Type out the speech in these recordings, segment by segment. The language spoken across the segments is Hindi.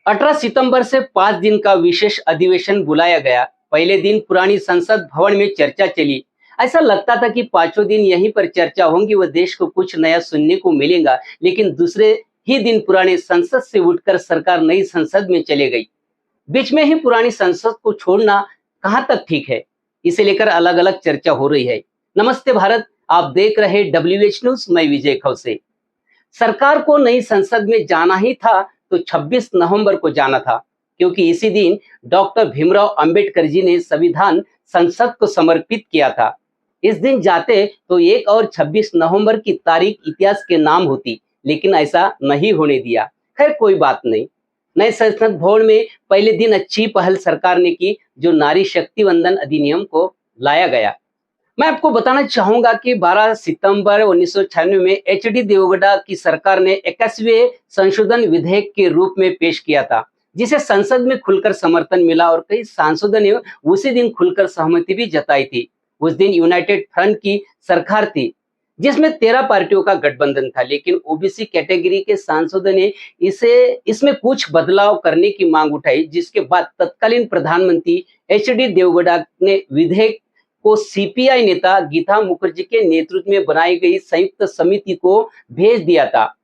18 सितंबर से 5 दिन का विशेष अधिवेशन बुलाया गया। पहले दिन पुरानी संसद भवन में चर्चा चली। ऐसा लगता था कि पांचों दिन यहीं पर चर्चा होंगी व देश को कुछ नया सुनने को मिलेगा, लेकिन दूसरे ही दिन पुराने संसद से उठकर सरकार नई संसद में चले गई। बीच में ही पुरानी संसद को छोड़ना कहां तक ठीक है, इसे लेकर अलग अलग चर्चा हो रही है। नमस्ते भारत, आप देख रहे WH न्यूज, मैं विजय खौसे। सरकार को नई संसद में जाना ही था तो 26 नवंबर को जाना था, क्योंकि इसी दिन डॉक्टर भीमराव अंबेडकर जी ने संविधान संसद को समर्पित किया था। इस दिन जाते तो 1 और 26 नवंबर की तारीख इतिहास के नाम होती, लेकिन ऐसा नहीं होने दिया। खैर, कोई बात नहीं। नए संसद भवन में पहले दिन अच्छी पहल सरकार ने की, जो नारी शक्ति वंदन अधिनियम को लाया गया। मैं आपको बताना चाहूंगा कि 12 सितंबर 1996 में HD देवगौड़ा की सरकार ने 21वें संशोधन विधेयक के रूप में पेश किया था, जिसे संसद में खुलकर समर्थन मिला और कई सांसदों ने उसी दिन खुलकर सहमति भी जताई थी। उस दिन यूनाइटेड फ्रंट की सरकार थी, जिसमें 13 पार्टियों का गठबंधन था, लेकिन OBC कैटेगरी के सांसदों ने इसमें कुछ बदलाव करने की मांग उठाई, जिसके बाद तत्कालीन प्रधानमंत्री HD देवगौड़ा ने विधेयक को CPI नेता गीता मुखर्जी के नेतृत्व में बनाई गई संयुक्त समिति को भेज दिया था।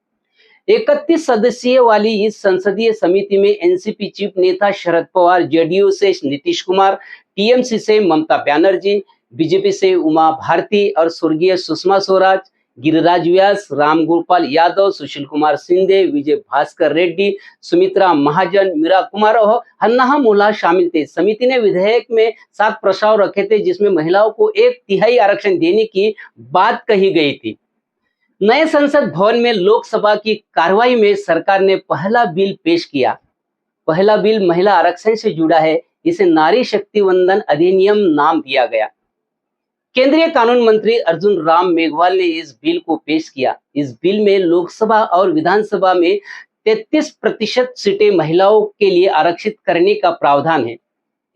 31 सदस्यों वाली इस संसदीय समिति में NCP चीफ नेता शरद पवार, JDU से नीतीश कुमार, TMC से ममता बनर्जी, BJP से उमा भारती और स्वर्गीय सुषमा स्वराज, गिरिराज व्यास, रामगोपाल यादव, सुशील कुमार शिंदे, विजय भास्कर रेड्डी, सुमित्रा महाजन, मीरा कुमार और हन्ना मोल्ला शामिल थे। समिति ने विधेयक में 7 प्रस्ताव रखे थे, जिसमें महिलाओं को 1/3 आरक्षण देने की बात कही गई थी। नए संसद भवन में लोकसभा की कार्रवाई में सरकार ने पहला बिल पेश किया। पहला बिल महिला आरक्षण से जुड़ा है। इसे नारी शक्ति वंदन अधिनियम नाम दिया गया। केंद्रीय कानून मंत्री अर्जुन राम मेघवाल ने इस बिल को पेश किया। इस बिल में लोकसभा और विधानसभा में 33% सीटें महिलाओं के लिए आरक्षित करने का प्रावधान है।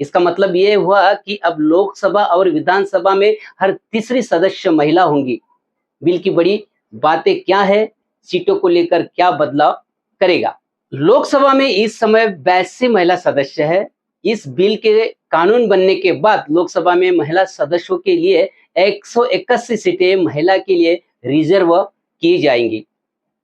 इसका मतलब यह हुआ कि अब लोकसभा और विधानसभा में हर तीसरी सदस्य महिला होंगी। बिल की बड़ी बातें क्या है, सीटों को लेकर क्या बदलाव करेगा। लोकसभा में इस समय 82 महिला सदस्य है। इस बिल के कानून बनने के बाद लोकसभा में महिला सदस्यों के लिए 181 सीटें महिला के लिए रिजर्व की जाएंगी।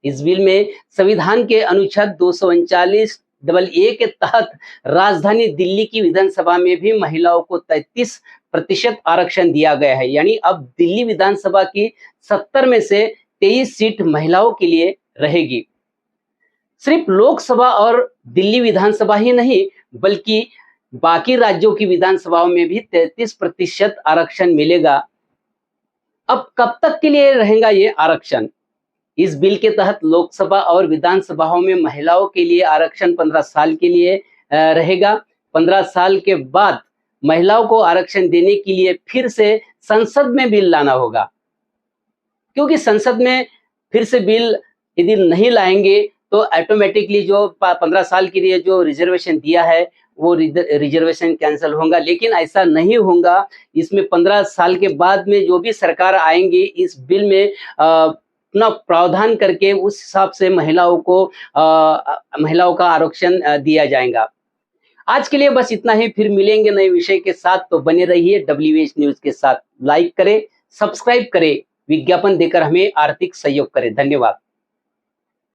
इस बिल में संविधान के अनुच्छेद 239(a) के तहत राजधानी दिल्ली की विधानसभा में भी महिलाओं को 33% आरक्षण दिया गया है। यानी अब दिल्ली विधानसभा की 70 में से 23 सीट महिलाओं के लिए रहेगी। सिर्फ लोकसभा और दिल्ली विधानसभा ही नहीं, बल्कि बाकी राज्यों की विधानसभाओं में भी 33% आरक्षण मिलेगा। अब कब तक के लिए रहेगा ये आरक्षण? इस बिल के तहत लोकसभा और विधानसभाओं में महिलाओं के लिए आरक्षण 15 साल के लिए रहेगा। 15 साल के बाद महिलाओं को आरक्षण देने के लिए फिर से संसद में बिल लाना होगा, क्योंकि संसद में फिर से बिल यदि नहीं लाएंगे तो ऑटोमेटिकली जो 15 साल के लिए जो रिजर्वेशन दिया है वो रिजर्वेशन कैंसिल होगा। लेकिन ऐसा नहीं होगा। इसमें 15 साल के बाद में जो भी सरकार आएंगी, इस बिल में अपना प्रावधान करके उस हिसाब से महिलाओं का आरक्षण दिया जाएगा। आज के लिए बस इतना ही। फिर मिलेंगे नए विषय के साथ, तो बने रहिए WH न्यूज के साथ। लाइक करें, सब्सक्राइब करें, विज्ञापन देकर हमें आर्थिक सहयोग करें। धन्यवाद।